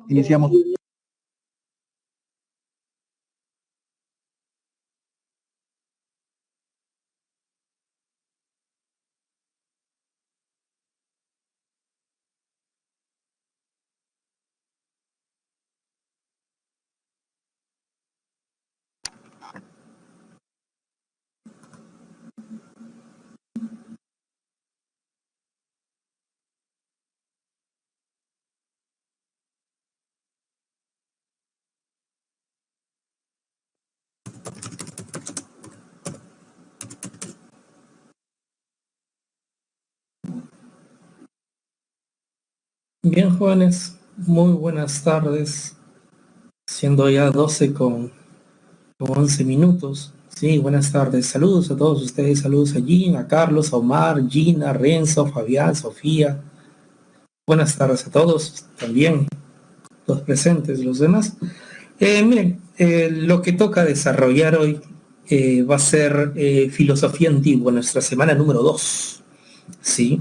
Iniciamos. Bien, jóvenes, muy buenas tardes, siendo ya 12 con 11 minutos. Sí, buenas tardes, saludos a todos ustedes, saludos a Jean, a Carlos, a Omar, Gina, Renzo, Fabián, Sofía. Buenas tardes a todos, también los presentes, los demás. Miren, lo que toca desarrollar hoy va a ser filosofía antigua, nuestra semana número 2, ¿sí?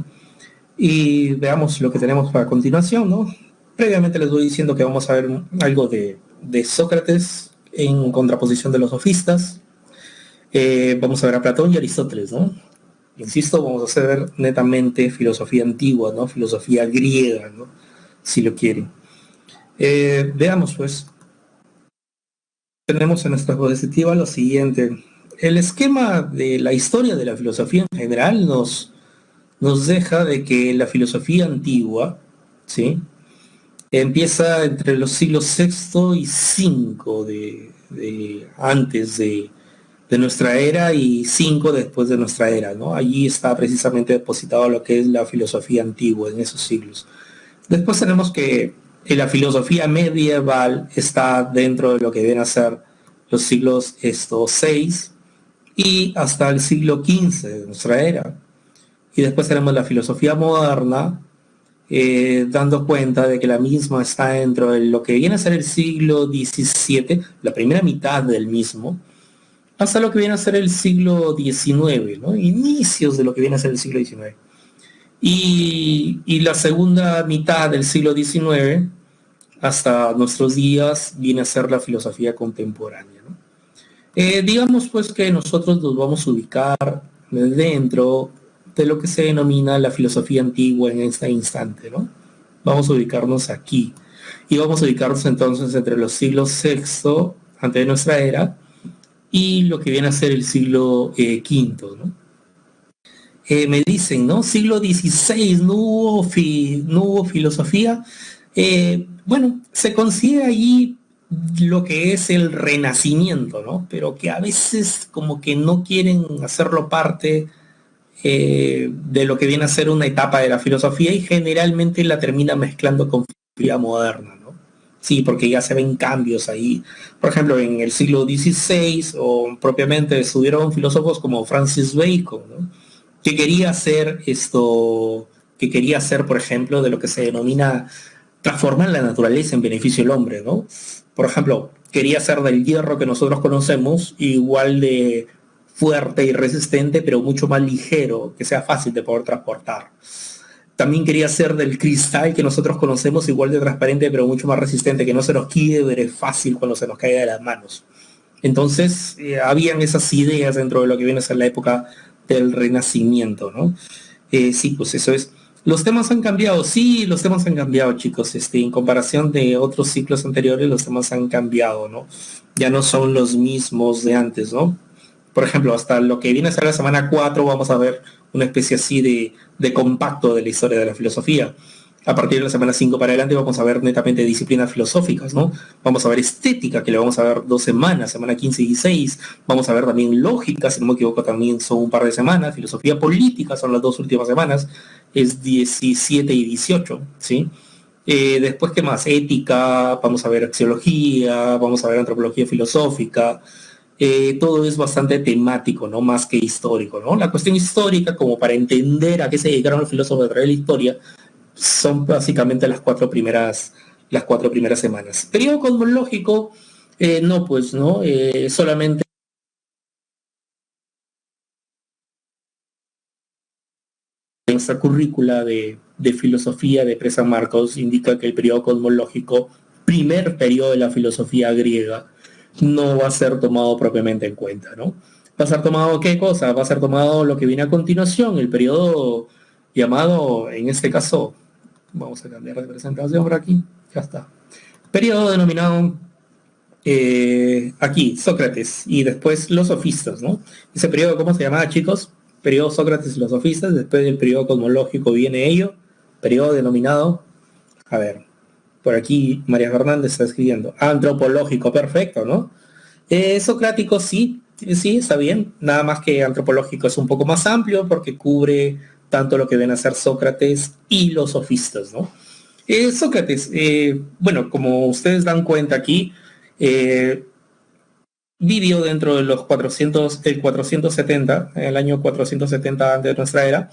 Y veamos lo que tenemos para continuación, ¿no? Previamente les voy diciendo que vamos a ver algo de Sócrates en contraposición de los sofistas. Vamos a ver a Platón y Aristóteles, ¿no? Insisto, vamos a hacer netamente filosofía antigua, ¿no? Filosofía griega, ¿no? Si lo quieren. Veamos, pues. Tenemos en nuestra diapositiva lo siguiente. El esquema de la historia de la filosofía en general nos deja de que la filosofía antigua, ¿sí? Empieza entre los siglos VI y V antes de nuestra era y 5 después de nuestra era, ¿no? Allí está precisamente depositado lo que es la filosofía antigua en esos siglos. Después tenemos que la filosofía medieval está dentro de lo que vienen a ser los siglos 6 y hasta el siglo XV de nuestra era. Y después tenemos la filosofía moderna, dando cuenta de que la misma está dentro de lo que viene a ser el siglo XVII, la primera mitad del mismo, hasta lo que viene a ser el siglo XIX, ¿no? Inicios de lo que viene a ser el siglo XIX. Y la segunda mitad del siglo XIX hasta nuestros días viene a ser la filosofía contemporánea, ¿no? Digamos pues que nosotros nos vamos a ubicar dentro de lo que se denomina la filosofía antigua en este instante, ¿no? Vamos a ubicarnos aquí y vamos a ubicarnos entonces entre los siglos VI antes de nuestra era y lo que viene a ser el siglo V, ¿no? Me dicen, ¿no? Siglo XVI no hubo filosofía. Bueno, se considera allí lo que es el renacimiento, ¿no? Pero que a veces como que no quieren hacerlo parte de lo que viene a ser una etapa de la filosofía y generalmente la termina mezclando con filosofía moderna, ¿no? Sí, porque ya se ven cambios ahí. Por ejemplo, en el siglo XVI o propiamente estuvieron filósofos como Francis Bacon, ¿no? Que quería hacer esto, que quería hacer, por ejemplo, de lo que se denomina transformar la naturaleza en beneficio del hombre, ¿no? Por ejemplo, quería hacer del hierro que nosotros conocemos igual de fuerte y resistente, pero mucho más ligero, que sea fácil de poder transportar. También quería hacer del cristal que nosotros conocemos igual de transparente, pero mucho más resistente, que no se nos quiebre fácil cuando se nos caiga de las manos. Entonces, habían esas ideas dentro de lo que viene a ser la época del Renacimiento, ¿no? Sí, pues eso es. Los temas han cambiado, sí, los temas han cambiado, chicos. En comparación de otros ciclos anteriores, los temas han cambiado, ¿no? Ya no son los mismos de antes, ¿no? Por ejemplo, hasta lo que viene a ser la semana 4 vamos a ver una especie así de compacto de la historia de la filosofía. A partir de la semana 5 para adelante vamos a ver netamente disciplinas filosóficas, ¿no? Vamos a ver estética, que le vamos a ver 2 semanas, semana 15 y 16. Vamos a ver también lógica, si no me equivoco también son un par de semanas. Filosofía política son las 2 últimas semanas, es 17 y 18, ¿sí? Después, ¿qué más? Ética, vamos a ver axiología, vamos a ver antropología filosófica. Todo es bastante temático, ¿no? Más que histórico, ¿no? La cuestión histórica, como para entender a qué se dedicaron los filósofos de la historia, son básicamente las cuatro primeras semanas. Periodo cosmológico, no, pues, ¿no? Solamente nuestra currícula de filosofía de San Marcos indica que el periodo cosmológico, primer periodo de la filosofía griega, no va a ser tomado propiamente en cuenta, ¿no? ¿Va a ser tomado qué cosa? Va a ser tomado lo que viene a continuación, el periodo llamado, en este caso, vamos a cambiar de presentación por aquí, ya está. Periodo denominado aquí, Sócrates, y después los sofistas, ¿no? Ese periodo, ¿cómo se llamaba, chicos? Periodo Sócrates y los sofistas, después del periodo cosmológico viene ello, periodo denominado, a ver, por aquí María Fernández está escribiendo, antropológico, perfecto, ¿no? Socrático sí, sí, está bien, nada más que antropológico es un poco más amplio porque cubre tanto lo que ven a ser Sócrates y los sofistas, ¿no? Sócrates, bueno, como ustedes dan cuenta aquí, eh, vivió dentro de los 400, el 470, el año 470 antes de nuestra era,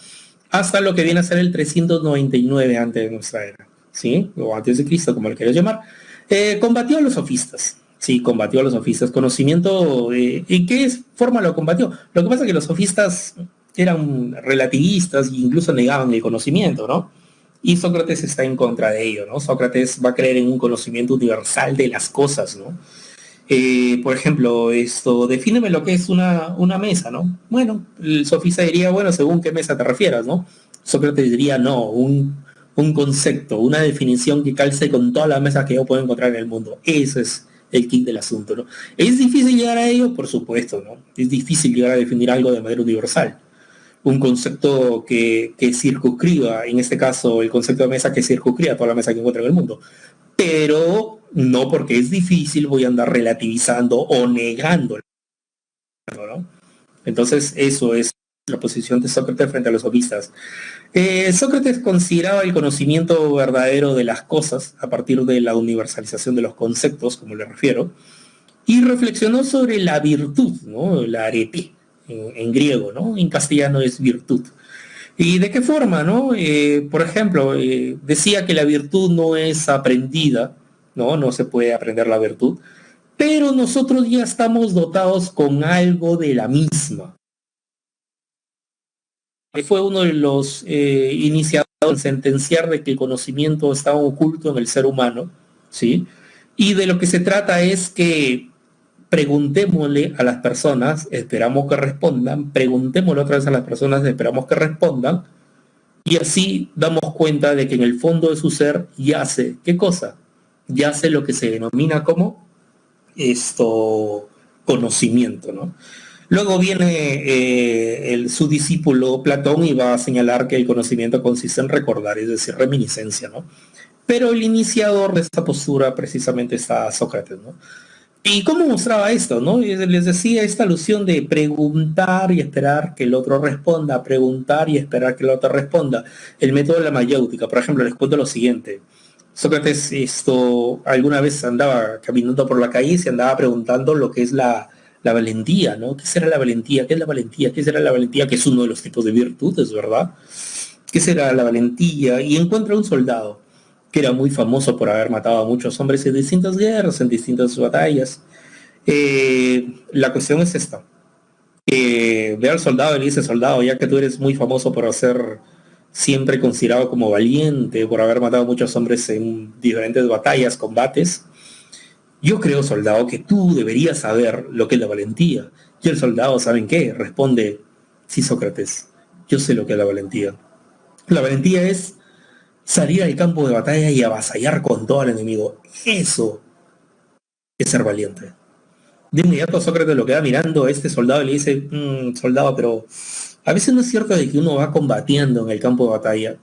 hasta lo que viene a ser el 399 antes de nuestra era, ¿sí? O antes de Cristo, como le quieras llamar. Combatió a los sofistas, sí, combatió a los sofistas. Conocimiento, ¿y qué forma lo combatió? Lo que pasa es que los sofistas eran relativistas e incluso negaban el conocimiento, ¿no? Y Sócrates está en contra de ello, ¿no? Sócrates va a creer en un conocimiento universal de las cosas, ¿no? Por ejemplo, esto, defíneme lo que es una mesa, ¿no? Bueno, el sofista diría, bueno, según qué mesa te refieras, ¿no? Sócrates diría, no, un concepto, una definición que calce con todas las mesas que yo puedo encontrar en el mundo. Eso es el kit del asunto, ¿no? ¿Es difícil llegar a ello? Por supuesto, ¿no? Es difícil llegar a definir algo de manera universal. Un concepto que circunscriba, en este caso, el concepto de mesa que circunscriba toda la mesa que encuentra en el mundo. Pero no porque es difícil voy a andar relativizando o negando, ¿no? Entonces eso es la posición de Sócrates frente a los sofistas. Sócrates consideraba el conocimiento verdadero de las cosas a partir de la universalización de los conceptos, como le refiero, y reflexionó sobre la virtud, ¿no? La arete, en griego, ¿no? En castellano es virtud. ¿Y de qué forma, no? Por ejemplo, decía que la virtud no es aprendida, ¿no? No se puede aprender la virtud, pero nosotros ya estamos dotados con algo de la misma. Fue uno de los iniciadores en sentenciar de que el conocimiento está oculto en el ser humano, ¿sí? Y de lo que se trata es que preguntémosle a las personas, esperamos que respondan, preguntémosle otra vez a las personas, esperamos que respondan, y así damos cuenta de que en el fondo de su ser yace, ¿qué cosa? Yace lo que se denomina como conocimiento, ¿no? Luego viene su discípulo Platón y va a señalar que el conocimiento consiste en recordar, es decir, reminiscencia, ¿no? Pero el iniciador de esta postura precisamente está Sócrates, ¿no? ¿Y cómo mostraba esto, no? Les decía esta alusión de preguntar y esperar que el otro responda, preguntar y esperar que el otro responda. El método de la mayéutica, por ejemplo, les cuento lo siguiente. Sócrates alguna vez andaba caminando por la calle y se andaba preguntando lo que es la valentía, ¿no? ¿Qué será la valentía? ¿Qué es la valentía? ¿Qué será la valentía? Que es uno de los tipos de virtudes, ¿verdad? ¿Qué será la valentía? Y encuentra un soldado que era muy famoso por haber matado a muchos hombres en distintas guerras, en distintas batallas. La cuestión es esta. Ve al soldado y le dice, soldado, ya que tú eres muy famoso por ser siempre considerado como valiente, por haber matado a muchos hombres en diferentes batallas, combates, yo creo, soldado, que tú deberías saber lo que es la valentía. Y el soldado, ¿saben qué? Responde, sí, Sócrates, yo sé lo que es la valentía. La valentía es salir al campo de batalla y avasallar con todo al enemigo. Eso es ser valiente. De inmediato Sócrates lo queda mirando a este soldado y le dice, soldado, pero a veces no es cierto de que uno va combatiendo en el campo de batalla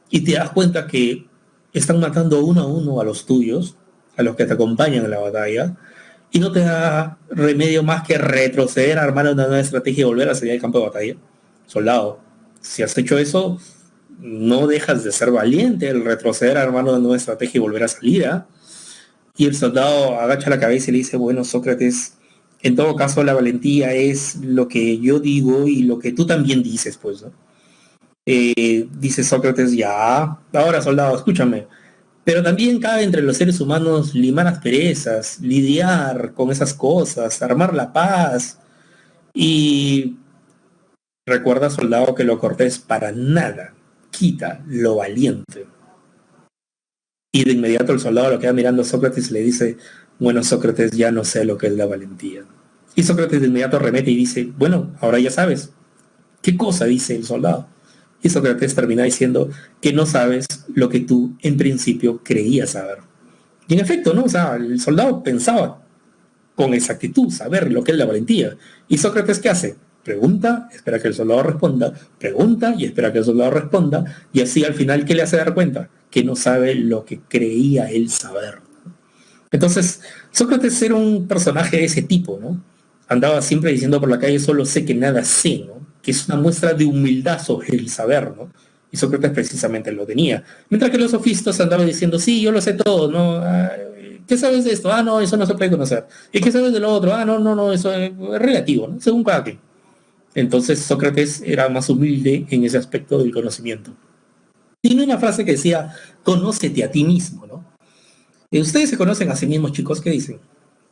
y te das cuenta que están matando uno a uno a los tuyos, a los que te acompañan en la batalla, y no te da remedio más que retroceder, armar una nueva estrategia y volver a salir al campo de batalla. Soldado, si has hecho eso, no dejas de ser valiente el retroceder, armar una nueva estrategia y volver a salir, ¿eh? Y el soldado agacha la cabeza y le dice, bueno, Sócrates, en todo caso la valentía es lo que yo digo y lo que tú también dices, pues, ¿no? Dice Sócrates, ya, ahora soldado, escúchame, pero también cabe entre los seres humanos limar asperezas, lidiar con esas cosas, armar la paz. Y recuerda, soldado, que lo cortés para nada, quita lo valiente. Y de inmediato el soldado lo queda mirando a Sócrates y le dice, bueno, Sócrates, ya no sé lo que es la valentía. Y Sócrates de inmediato remete y dice, bueno, ahora ya sabes. ¿Qué cosa? Dice el soldado. Y Sócrates termina diciendo que no sabes lo que tú en principio creías saber. Y en efecto, ¿no? O sea, el soldado pensaba con exactitud saber lo que es la valentía. ¿Y Sócrates qué hace? Pregunta, espera que el soldado responda, pregunta y espera que el soldado responda, y así al final, ¿qué le hace dar cuenta? Que no sabe lo que creía él saber. Entonces, Sócrates era un personaje de ese tipo, ¿no? Andaba siempre diciendo por la calle, solo sé que nada sé, ¿no? Que es una muestra de humildad sobre el saber, ¿no? Y Sócrates precisamente lo tenía. Mientras que los sofistas andaban diciendo, sí, yo lo sé todo, ¿no? ¿Qué sabes de esto? Ah, no, eso no se puede conocer. ¿Y qué sabes de lo otro? Ah, no, no, no, eso es relativo, ¿no? Según cada quien. Entonces Sócrates era más humilde en ese aspecto del conocimiento. Tiene una frase que decía, conócete a ti mismo, ¿no? ¿Ustedes se conocen a sí mismos, chicos? ¿Qué dicen?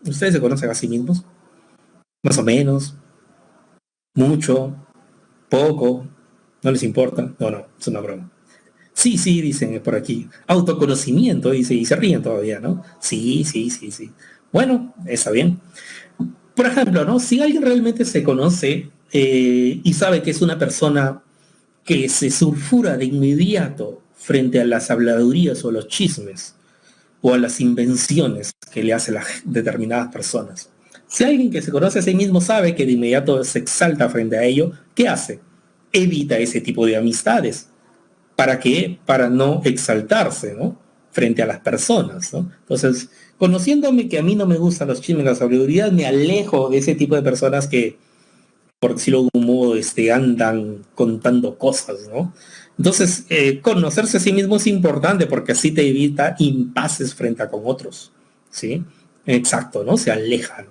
¿Ustedes se conocen a sí mismos? Más o menos, mucho, poco, no les importa. No, no, es una broma. Sí, sí, dicen por aquí. Autoconocimiento, dice, y se ríen todavía, ¿no? Sí, sí, sí, sí. Bueno, está bien. Por ejemplo, ¿no? Si alguien realmente se conoce y sabe que es una persona que se sulfura de inmediato frente a las habladurías o los chismes o a las invenciones que le hace las determinadas personas. Si alguien que se conoce a sí mismo sabe que de inmediato se exalta frente a ello, ¿qué hace? Evita ese tipo de amistades. ¿Para qué? Para no exaltarse, ¿no? Frente a las personas, ¿no? Entonces, conociéndome que a mí no me gustan los chismes, las sabidurías, me alejo de ese tipo de personas que, por decirlo de un modo, andan contando cosas, ¿no? Entonces, conocerse a sí mismo es importante porque así te evita impases frente a con otros, ¿sí? Exacto, ¿no? Se alejan.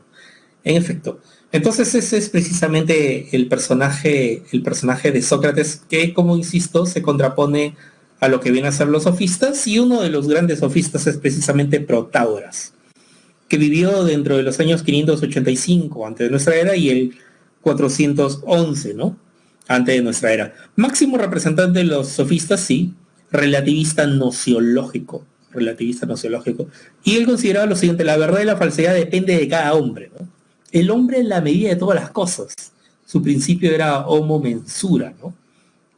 En efecto. Entonces ese es precisamente el personaje de Sócrates que, como insisto, se contrapone a lo que vienen a ser los sofistas, y uno de los grandes sofistas es precisamente Protágoras, que vivió dentro de los años 585 antes de nuestra era y el 411, ¿no? Antes de nuestra era. Máximo representante de los sofistas, sí, relativista nociológico, y él consideraba lo siguiente: la verdad y la falsedad depende de cada hombre, ¿no? El hombre es la medida de todas las cosas. Su principio era homo mensura, ¿no?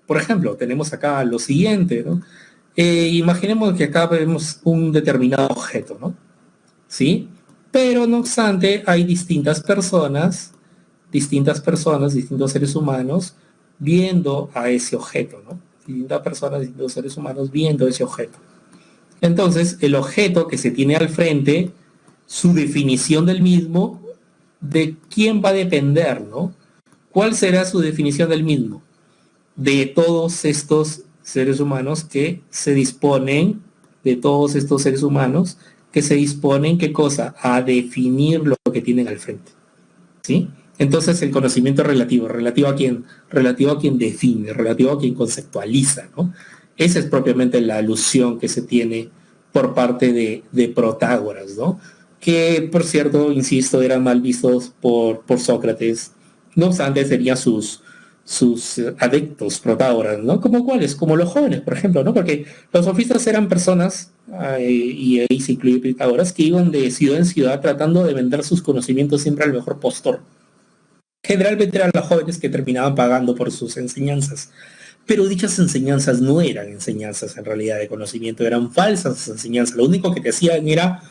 Por ejemplo, tenemos acá lo siguiente, ¿no? Imaginemos que acá vemos un determinado objeto, ¿no? ¿Sí? Pero no obstante, hay distintos seres humanos viendo a ese objeto, ¿no? Distintas personas, distintos seres humanos viendo ese objeto. Entonces, el objeto que se tiene al frente, su definición del mismo, ¿de quién va a depender, no? ¿Cuál será su definición del mismo? De todos estos seres humanos que se disponen, ¿qué cosa? A definir lo que tienen al frente, ¿sí? Entonces el conocimiento es relativo. ¿Relativo a quién? Relativo a quien define, relativo a quien conceptualiza, ¿no? Esa es propiamente la alusión que se tiene por parte de Protágoras, ¿no? Que, por cierto, insisto, eran mal vistos por Sócrates. No obstante, serían sus adeptos Protágoras, ¿no? ¿Como cuáles? Como los jóvenes, por ejemplo, ¿no? Porque los sofistas eran personas, y ahí se incluye Pitágoras, que iban de ciudad en ciudad tratando de vender sus conocimientos siempre al mejor postor. Generalmente eran los jóvenes que terminaban pagando por sus enseñanzas. Pero dichas enseñanzas no eran enseñanzas en realidad de conocimiento, eran falsas enseñanzas. Lo único que te hacían era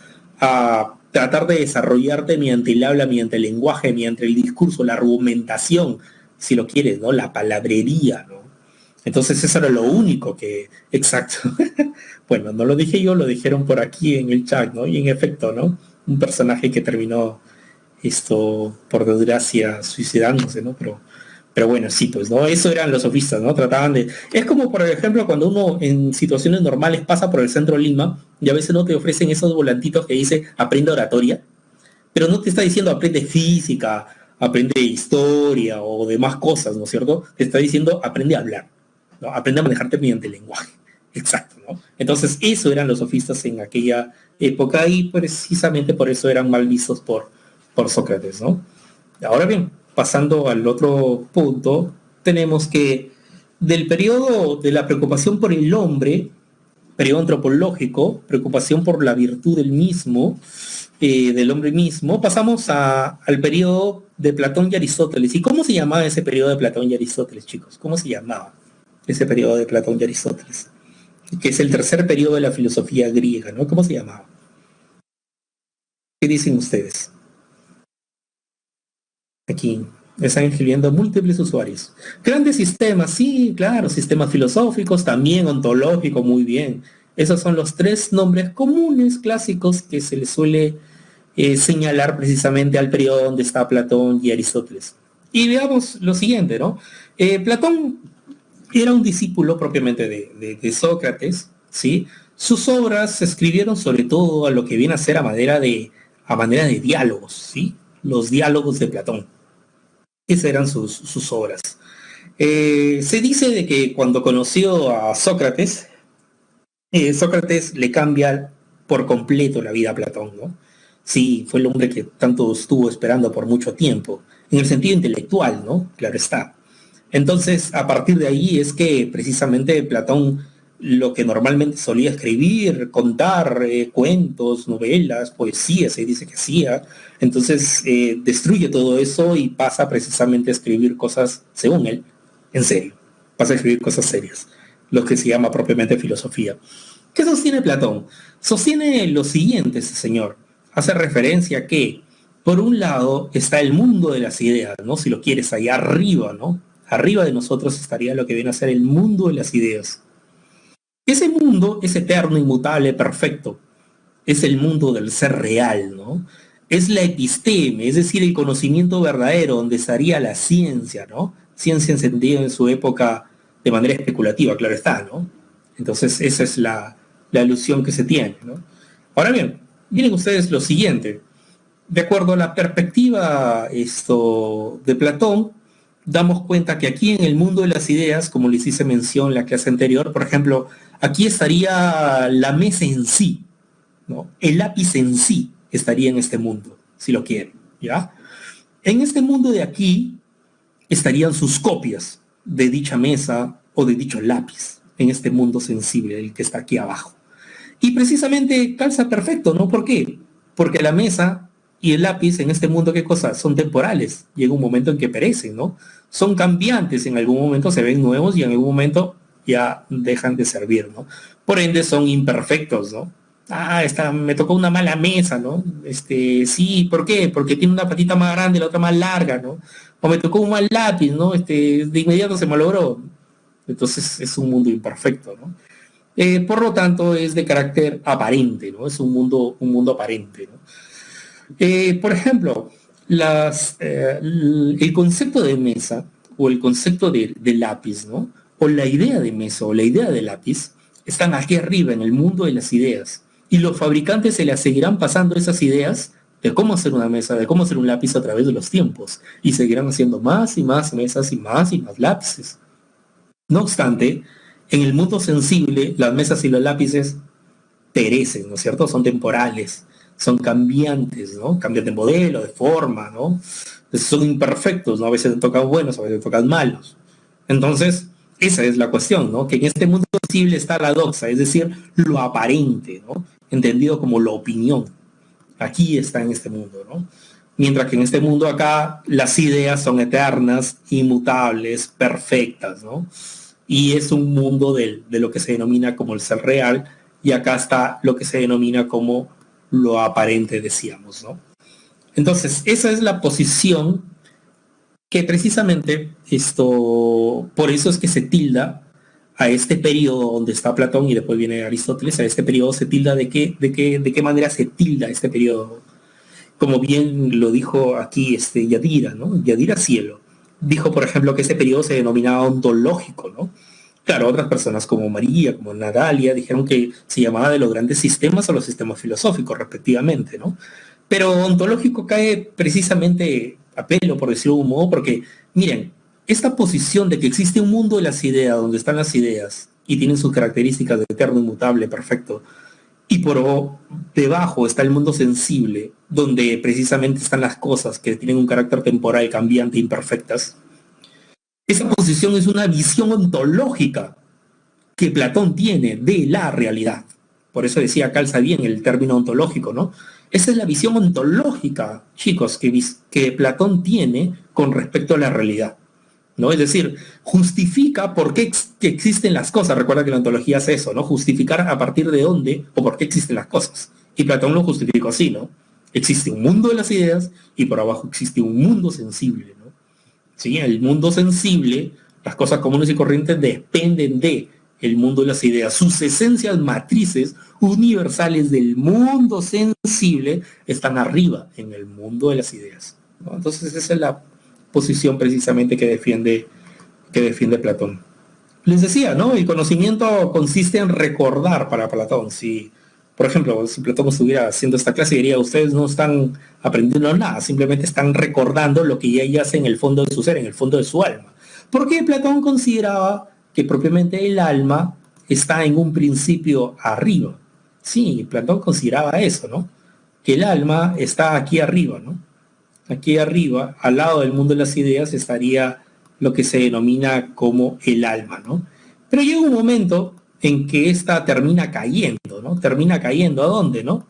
tratar de desarrollarte mediante el habla, mediante el lenguaje, mediante el discurso, la argumentación, si lo quieres, ¿no? La palabrería, ¿no? Entonces eso era lo único que, exacto. Bueno, no lo dije yo, lo dijeron por aquí en el chat, ¿no? Y en efecto, ¿no? Un personaje que terminó por desgracia, suicidándose, ¿no? Pero bueno, sí, pues, ¿no? Eso eran los sofistas, ¿no? Trataban de... Es como, por ejemplo, cuando uno en situaciones normales pasa por el centro de Lima y a veces no te ofrecen esos volantitos que dice aprende oratoria, pero no te está diciendo aprende física, aprende historia o demás cosas, ¿no es cierto? Te está diciendo aprende a hablar, ¿no? Aprende a manejarte mediante el lenguaje. Exacto, ¿no? Entonces, eso eran los sofistas en aquella época y precisamente por eso eran mal vistos por Sócrates, ¿no? Ahora bien, pasando al otro punto, tenemos que del periodo de la preocupación por el hombre, periodo antropológico, preocupación por la virtud del mismo, del hombre mismo, pasamos al periodo de Platón y Aristóteles. ¿Y cómo se llamaba ese periodo de Platón y Aristóteles, chicos? ¿Cómo se llamaba ese periodo de Platón y Aristóteles? Que es el tercer periodo de la filosofía griega, ¿no? ¿Cómo se llamaba? ¿Qué dicen ustedes? Aquí están escribiendo múltiples usuarios. Grandes sistemas, sí, claro, sistemas filosóficos, también ontológico, muy bien. Esos son los tres nombres comunes, clásicos, que se les suele señalar precisamente al periodo donde está Platón y Aristóteles. Y veamos lo siguiente, ¿no? Platón era un discípulo propiamente de Sócrates, ¿sí? Sus obras se escribieron sobre todo a lo que viene a ser a manera de diálogos, ¿sí? Los diálogos de Platón. Esas eran sus obras. Se dice de que cuando conoció a Sócrates, Sócrates le cambia por completo la vida a Platón, ¿no? Sí, fue el hombre que tanto estuvo esperando por mucho tiempo, en el sentido intelectual, ¿no? Claro está. Entonces, a partir de ahí es que precisamente Platón lo que normalmente solía escribir, contar cuentos, novelas, poesía, se dice que hacía, entonces destruye todo eso y pasa precisamente a escribir cosas, según él, en serio, pasa a escribir cosas serias, lo que se llama propiamente filosofía. ¿Qué sostiene Platón? Sostiene lo siguiente, ese señor. Hace referencia a que, por un lado, está el mundo de las ideas, ¿no? Si lo quieres, allá arriba, ¿no? Arriba de nosotros estaría lo que viene a ser el mundo de las ideas. Ese mundo es eterno, inmutable, perfecto. Es el mundo del ser real, ¿no? Es la episteme, es decir, el conocimiento verdadero, donde estaría la ciencia, ¿no? Ciencia encendida en su época de manera especulativa, claro está, ¿no? Entonces, esa es la alusión que se tiene, ¿no? Ahora bien, miren ustedes lo siguiente. De acuerdo a la perspectiva de Platón, damos cuenta que aquí en el mundo de las ideas, como les hice mención en la clase anterior, por ejemplo, aquí estaría la mesa en sí, ¿no? El lápiz en sí estaría en este mundo, si lo quieren, ¿ya? En este mundo de aquí estarían sus copias de dicha mesa o de dicho lápiz, en este mundo sensible, el que está aquí abajo. Y precisamente calza perfecto, ¿no? ¿Por qué? Porque la mesa y el lápiz en este mundo, ¿qué cosa? Son temporales. Llega un momento en que perecen, ¿no? Son cambiantes, en algún momento se ven nuevos y en algún momento ya dejan de servir, ¿no? Por ende son imperfectos, ¿no? Ah, me tocó una mala mesa, ¿no? Sí, ¿por qué? Porque tiene una patita más grande y la otra más larga, ¿no? O me tocó un mal lápiz, ¿no? De inmediato se malogró. Entonces es un mundo imperfecto, ¿no? Por lo tanto, es de carácter aparente, ¿no? Es un mundo aparente, ¿no? Por ejemplo, el concepto de mesa o el concepto de lápiz, ¿no? O la idea de mesa o la idea de lápiz están aquí arriba en el mundo de las ideas. Y los fabricantes se les seguirán pasando esas ideas de cómo hacer una mesa, de cómo hacer un lápiz a través de los tiempos. Y seguirán haciendo más y más mesas y más lápices. No obstante, en el mundo sensible, las mesas y los lápices perecen, ¿no es cierto? Son temporales, son cambiantes, ¿no? Cambian de modelo, de forma, ¿no? Son imperfectos, ¿no? A veces te tocan buenos, a veces te tocan malos. Entonces, esa es la cuestión, ¿no? Que en este mundo sensible está la doxa, es decir, lo aparente, ¿no? Entendido como la opinión. Aquí está en este mundo, ¿no? Mientras que en este mundo acá las ideas son eternas, inmutables, perfectas, ¿no? Y es un mundo de lo que se denomina como el ser real, y acá está lo que se denomina como lo aparente, decíamos, ¿no? Entonces, esa es la posición que precisamente por eso es que se tilda a este periodo donde está Platón y después viene Aristóteles, a este periodo se tilda de qué manera se tilda este periodo, como bien lo dijo aquí Yadira, ¿no? Yadira Cielo. Dijo, por ejemplo, que ese periodo se denominaba ontológico, ¿no? Claro, otras personas como María, como Natalia, dijeron que se llamaba de los grandes sistemas o los sistemas filosóficos, respectivamente, ¿no? Pero ontológico cae precisamente a pelo, por decirlo de un modo, porque, miren, esta posición de que existe un mundo de las ideas, donde están las ideas y tienen sus características de eterno, inmutable, perfecto, y por debajo está el mundo sensible, donde precisamente están las cosas que tienen un carácter temporal, cambiante, imperfectas. Esa posición es una visión ontológica que Platón tiene de la realidad. Por eso decía, calza bien el término ontológico, ¿no? Esa es la visión ontológica, chicos, que Platón tiene con respecto a la realidad, ¿no? Es decir, justifica por qué que existen las cosas. Recuerda que la ontología es eso, ¿no? Justificar a partir de dónde o por qué existen las cosas. Y Platón lo justificó así, ¿no? Existe un mundo de las ideas y por abajo existe un mundo sensible, ¿no? ¿Sí? El mundo sensible, las cosas comunes y corrientes dependen de el mundo de las ideas. Sus esencias matrices universales del mundo sensible están arriba en el mundo de las ideas, ¿no? Entonces esa es la posición precisamente que defiende Platón. Les decía, ¿no? El conocimiento consiste en recordar para Platón. Si, por ejemplo, si Platón estuviera haciendo esta clase, diría, ustedes no están aprendiendo nada, simplemente están recordando lo que ya yace en el fondo de su ser, en el fondo de su alma. Porque Platón consideraba que propiamente el alma está en un principio arriba. Sí, Platón consideraba eso, ¿no? Que el alma está aquí arriba, ¿no? Aquí arriba, al lado del mundo de las ideas, estaría lo que se denomina como el alma, ¿no? Pero llega un momento en que esta termina cayendo, ¿no? Termina cayendo ¿a dónde, no?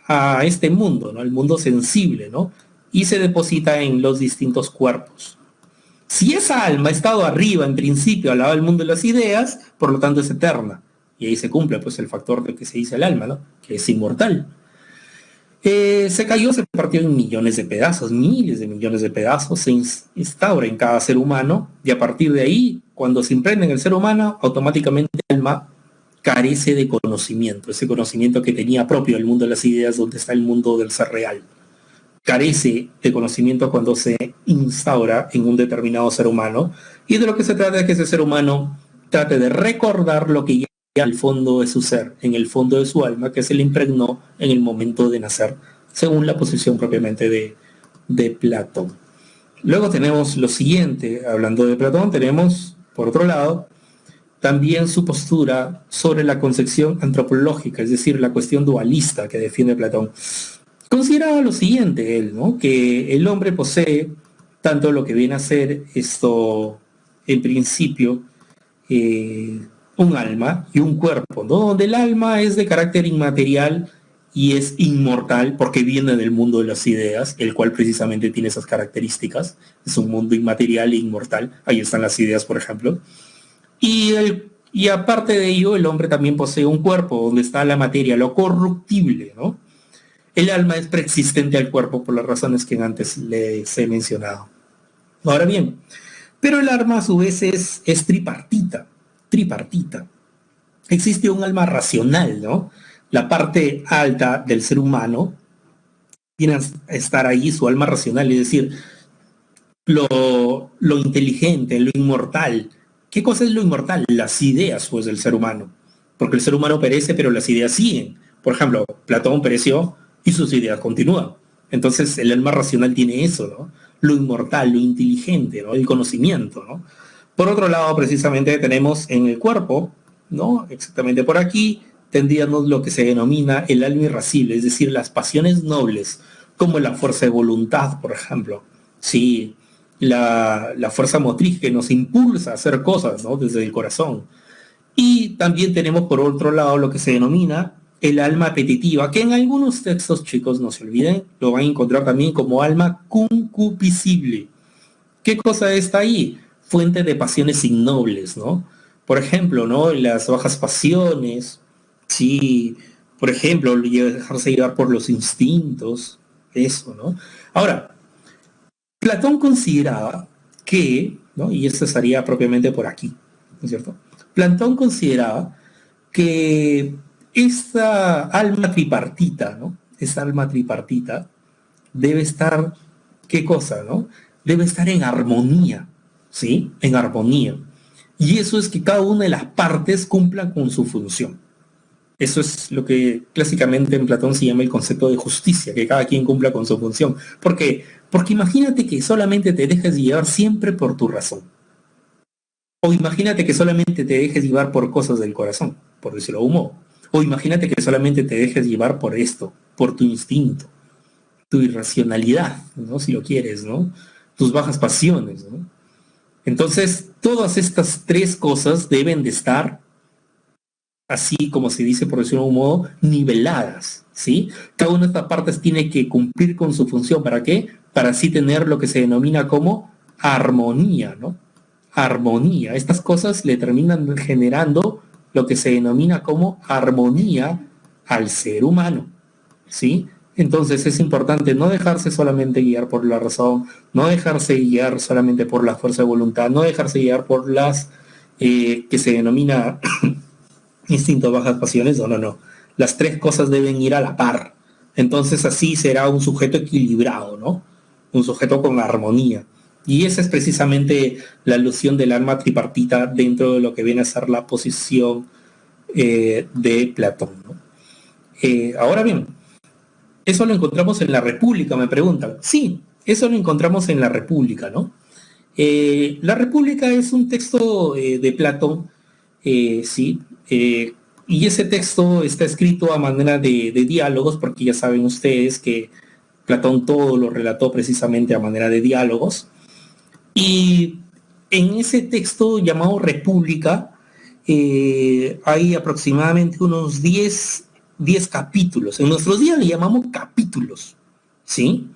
A este mundo, ¿no? El mundo sensible, ¿no? Y se deposita en los distintos cuerpos. Si esa alma ha estado arriba en principio al lado del mundo de las ideas, por lo tanto es eterna. Y ahí se cumple pues el factor de que se dice el alma, ¿no? Que es inmortal. Se cayó, se partió en millones de pedazos, miles de millones de pedazos, se instaura en cada ser humano y a partir de ahí, cuando se imprende en el ser humano, automáticamente el alma carece de conocimiento, ese conocimiento que tenía propio el mundo de las ideas, donde está el mundo del ser real. Carece de conocimiento cuando se instaura en un determinado ser humano y de lo que se trata es que ese ser humano trate de recordar lo que ya al fondo de su ser, en el fondo de su alma, que se le impregnó en el momento de nacer, según la posición propiamente de Platón. Luego tenemos lo siguiente, hablando de Platón, tenemos, por otro lado, también su postura sobre la concepción antropológica, es decir, la cuestión dualista que defiende Platón. Consideraba lo siguiente él, ¿no? Que el hombre posee tanto lo que viene a ser esto, en principio, un alma y un cuerpo, ¿no? Donde el alma es de carácter inmaterial y es inmortal porque viene del mundo de las ideas, el cual precisamente tiene esas características. Es un mundo inmaterial e inmortal. Ahí están las ideas, por ejemplo. Y aparte de ello, el hombre también posee un cuerpo donde está la materia, lo corruptible, ¿no? El alma es preexistente al cuerpo por las razones que antes les he mencionado. Ahora bien, pero el alma a su vez es tripartita, tripartita. Existe un alma racional, ¿no? La parte alta del ser humano tiene a estar ahí su alma racional, es decir, lo inteligente, lo inmortal. ¿Qué cosa es lo inmortal? Las ideas, pues, del ser humano. Porque el ser humano perece, pero las ideas siguen. Por ejemplo, Platón pereció y sus ideas continúan. Entonces, el alma racional tiene eso, ¿no? Lo inmortal, lo inteligente, ¿no? El conocimiento, ¿no? Por otro lado, precisamente tenemos en el cuerpo, ¿no? Exactamente por aquí, tendríamos lo que se denomina el alma irascible, es decir, las pasiones nobles, como la fuerza de voluntad, por ejemplo. Sí, la fuerza motriz que nos impulsa a hacer cosas, ¿no? Desde el corazón. Y también tenemos por otro lado lo que se denomina el alma apetitiva, que en algunos textos, chicos, no se olviden, lo van a encontrar también como alma concupiscible. ¿Qué cosa está ahí? Fuente de pasiones innobles, ¿no? Por ejemplo, ¿no? Las bajas pasiones, sí, por ejemplo, dejarse llevar por los instintos, eso, ¿no? Ahora, Platón consideraba que, ¿no? Y esto estaría propiamente por aquí, ¿no es cierto? Platón consideraba que esta alma tripartita, ¿no? Esta alma tripartita debe estar, ¿qué cosa, no? Debe estar en armonía, ¿sí? En armonía. Y eso es que cada una de las partes cumplan con su función. Eso es lo que clásicamente en Platón se llama el concepto de justicia, que cada quien cumpla con su función. ¿Por qué? Porque imagínate que solamente te dejes llevar siempre por tu razón. O imagínate que solamente te dejes llevar por cosas del corazón, por decirlo de un modo. O imagínate que solamente te dejes llevar por esto, por tu instinto, tu irracionalidad, ¿no? Si lo quieres, ¿no? Tus bajas pasiones, ¿no? Entonces, todas estas tres cosas deben de estar, así como se dice por decirlo de un modo, niveladas, ¿sí? Cada una de estas partes tiene que cumplir con su función. ¿Para qué? Para así tener lo que se denomina como armonía, ¿no? Armonía. Estas cosas le terminan generando lo que se denomina como armonía al ser humano, ¿sí? Entonces es importante no dejarse solamente guiar por la razón, no dejarse guiar solamente por la fuerza de voluntad, no dejarse guiar por las que se denomina instinto bajas pasiones, no, no, no. Las tres cosas deben ir a la par. Entonces así será un sujeto equilibrado, ¿no? Un sujeto con armonía. Y esa es precisamente la alusión del alma tripartita dentro de lo que viene a ser la posición de Platón, ¿no? Ahora bien, eso lo encontramos en la República, me preguntan. Sí, eso lo encontramos en la República, ¿no? La República es un texto de Platón, sí, y ese texto está escrito a manera de diálogos, porque ya saben ustedes que Platón todo lo relató precisamente a manera de diálogos. Y en ese texto llamado República hay aproximadamente unos 10 capítulos. En nuestros días le llamamos capítulos, ¿sí?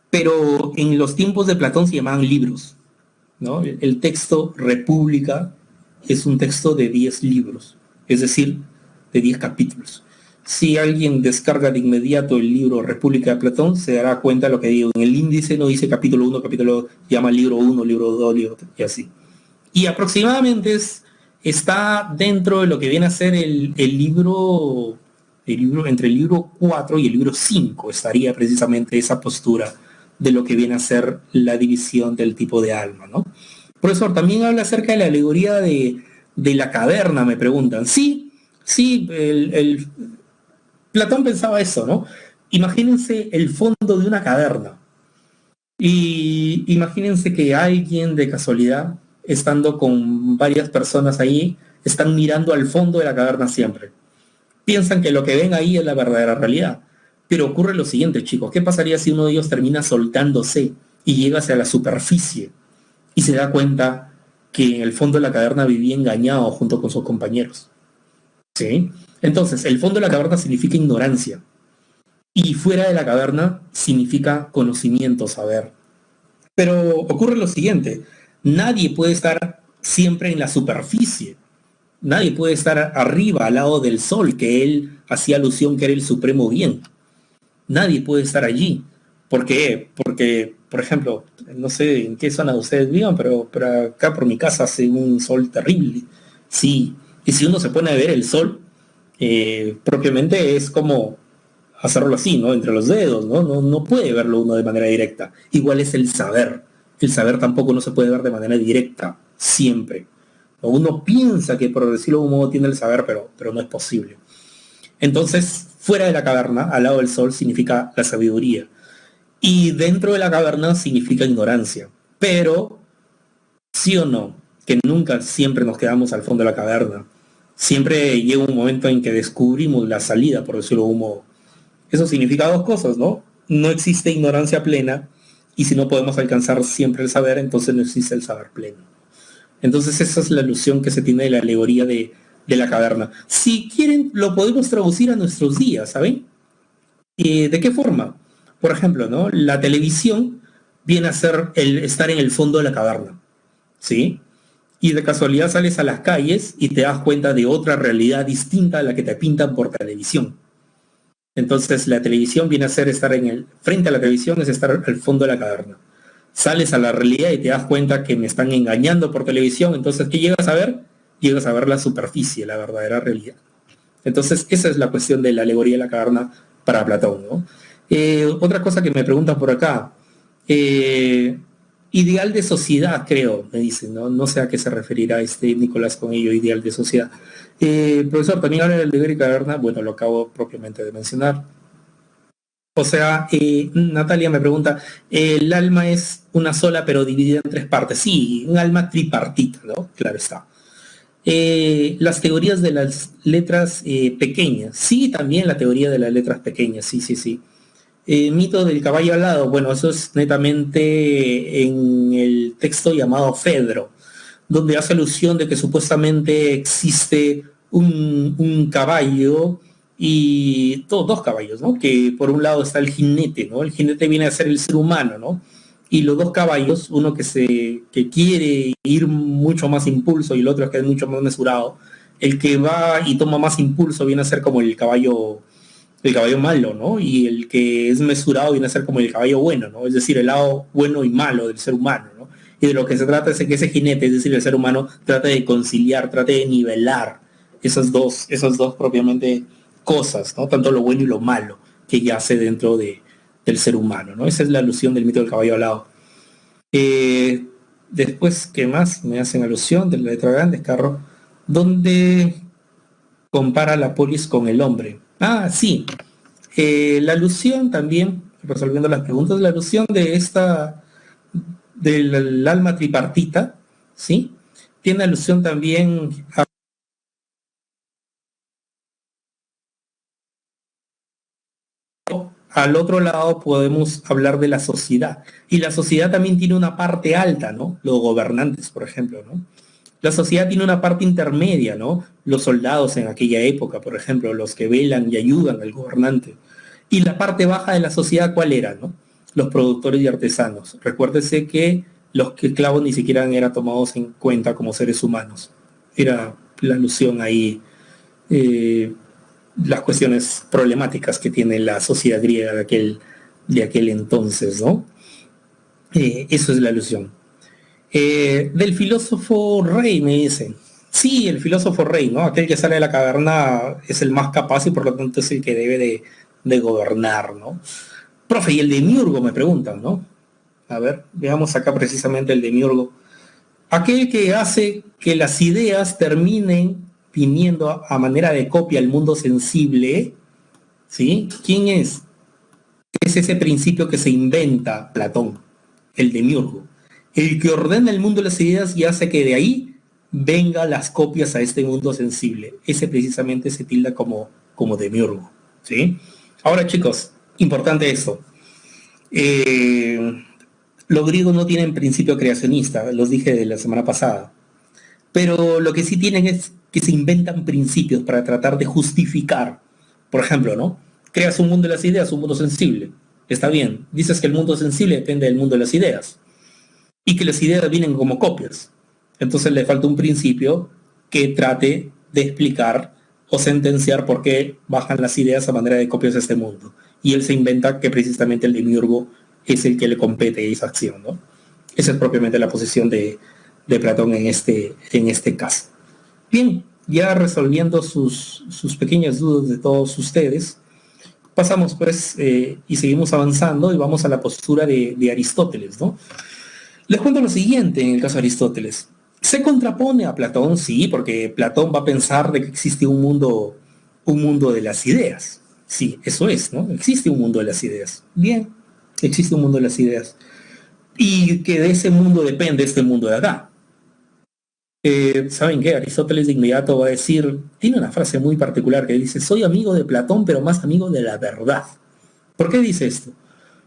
Pero en los tiempos de Platón se llamaban libros, ¿no? El texto República es un texto de 10 libros, es decir, de 10 capítulos. Si alguien descarga de inmediato el libro República de Platón, se dará cuenta de lo que digo. En el índice no dice capítulo 1, capítulo, llama libro 1, libro 2, libro 3, y así. Y aproximadamente está dentro de lo que viene a ser el libro, entre el libro 4 y el libro 5, estaría precisamente esa postura de lo que viene a ser la división del tipo de alma, ¿no? Profesor, también habla acerca de la alegoría de la caverna, me preguntan. Sí, sí, Platón pensaba eso, ¿no? Imagínense el fondo de una caverna. Y imagínense que alguien de casualidad, estando con varias personas ahí, están mirando al fondo de la caverna siempre. Piensan que lo que ven ahí es la verdadera realidad. Pero ocurre lo siguiente, chicos. ¿Qué pasaría si uno de ellos termina soltándose y llega hacia la superficie y se da cuenta que en el fondo de la caverna vivía engañado junto con sus compañeros? ¿Sí? Entonces, el fondo de la caverna significa ignorancia. Y fuera de la caverna significa conocimiento, saber. Pero ocurre lo siguiente, nadie puede estar siempre en la superficie, nadie puede estar arriba, al lado del sol, que él hacía alusión que era el supremo bien. Nadie puede estar allí. ¿Por qué? Porque, por ejemplo, no sé en qué zona ustedes vivan, pero acá por mi casa hace un sol terrible. Sí, y si uno se pone a ver el sol, propiamente es como hacerlo así, ¿no? Entre los dedos, ¿no? No puede verlo uno de manera directa. Igual es el saber. El saber tampoco no se puede ver de manera directa, siempre. Uno piensa que por decirlo de un modo tiene el saber, pero no es posible. Entonces, fuera de la caverna, al lado del sol, significa la sabiduría. Y dentro de la caverna significa ignorancia. Pero, sí o no, que nunca siempre nos quedamos al fondo de la caverna. Siempre llega un momento en que descubrimos la salida, por decirlo de un modo. Eso significa dos cosas, ¿no? No existe ignorancia plena y si no podemos alcanzar siempre el saber, entonces no existe el saber pleno. Entonces esa es la alusión que se tiene de la alegoría de la caverna. Si quieren, lo podemos traducir a nuestros días, ¿saben? ¿De qué forma? Por ejemplo, ¿no? La televisión viene a ser el estar en el fondo de la caverna, ¿sí? Y de casualidad sales a las calles y te das cuenta de otra realidad distinta a la que te pintan por televisión. Entonces la televisión viene a ser estar frente a la televisión es estar al fondo de la caverna. Sales a la realidad y te das cuenta que me están engañando por televisión, entonces ¿qué llegas a ver? Llegas a ver la superficie, la verdadera realidad. Entonces esa es la cuestión de la alegoría de la caverna para Platón, ¿no? Otra cosa que me preguntan por acá, eh, ideal de sociedad, creo, me dicen, ¿no? No sé a qué se referirá Nicolás con ello, ideal de sociedad. Profesor, también habla del deber y caverna, bueno, lo acabo propiamente de mencionar. O sea, Natalia me pregunta, el alma es una sola pero dividida en tres partes. Sí, un alma tripartita, ¿no? Claro está. Las teorías de las letras pequeñas. Sí, también la teoría de las letras pequeñas, sí, sí, sí. Mito del caballo alado, bueno, eso es netamente en el texto llamado Fedro, donde hace alusión de que supuestamente existe un caballo y dos caballos, ¿no? Que por un lado está el jinete, ¿no? El jinete viene a ser el ser humano, ¿no? Y los dos caballos, uno que quiere ir mucho más impulso y el otro que es mucho más mesurado, el que va y toma más impulso viene a ser como el caballo malo, ¿no? Y el que es mesurado viene a ser como el caballo bueno, ¿no? Es decir, el lado bueno y malo del ser humano, ¿no? Y de lo que se trata es de que ese jinete, es decir, el ser humano, trate de conciliar, trate de nivelar esas dos propiamente cosas, ¿no? Tanto lo bueno y lo malo que yace dentro del ser humano, ¿no? Esa es la alusión del mito del caballo alado. Eh, Después, ¿qué más? Me hacen alusión de la letra grande, carro, donde compara la polis con el hombre. Ah, sí. La alusión también, resolviendo las preguntas, la alusión de del alma tripartita, ¿sí? Tiene alusión también al otro lado podemos hablar de la sociedad. Y la sociedad también tiene una parte alta, ¿no? Los gobernantes, por ejemplo, ¿no? La sociedad tiene una parte intermedia, ¿no? Los soldados en aquella época, por ejemplo, los que velan y ayudan al gobernante. Y la parte baja de la sociedad, ¿cuál era, no? Los productores y artesanos. Recuérdese que los esclavos ni siquiera eran tomados en cuenta como seres humanos. Era la alusión ahí, eh, las cuestiones problemáticas que tiene la sociedad griega de aquel entonces, ¿no? Eso es la alusión. Del filósofo rey, me dicen. Sí, el filósofo rey, ¿no? Aquel que sale de la caverna es el más capaz y por lo tanto es el que debe de gobernar, ¿no? Profe, y el demiurgo, me preguntan, ¿no? A ver, veamos acá precisamente el demiurgo. Aquel que hace que las ideas terminen viniendo a manera de copia al mundo sensible, ¿sí? ¿Quién es? Es ese principio que se inventa Platón, el demiurgo, el que ordena el mundo de las ideas y hace que de ahí vengan las copias a este mundo sensible. Ese precisamente se tilda como demiurgo, ¿sí? Ahora, chicos, importante esto. Eh, los griegos no tienen principio creacionista, los dije de la semana pasada, pero lo que sí tienen es que se inventan principios para tratar de justificar. Por ejemplo, ¿no? Creas un mundo de las ideas, un mundo sensible. Está bien. Dices que el mundo sensible depende del mundo de las ideas y que las ideas vienen como copias. Entonces le falta un principio que trate de explicar o sentenciar por qué bajan las ideas a manera de copias de este mundo. Y él se inventa que precisamente el demiurgo es el que le compete esa acción, ¿no? Esa es propiamente la posición de Platón en este caso. Bien, ya resolviendo sus pequeñas dudas de todos ustedes, pasamos pues y seguimos avanzando y vamos a la postura de Aristóteles, ¿no? Les cuento lo siguiente en el caso de Aristóteles. ¿Se contrapone a Platón? Sí, porque Platón va a pensar de que existe un mundo de las ideas. Sí, eso es, ¿no? Existe un mundo de las ideas. Bien, existe un mundo de las ideas. Y que de ese mundo depende este mundo de acá. ¿Saben qué? Aristóteles de inmediato va a decir, tiene una frase muy particular que dice, soy amigo de Platón, pero más amigo de la verdad. ¿Por qué dice esto?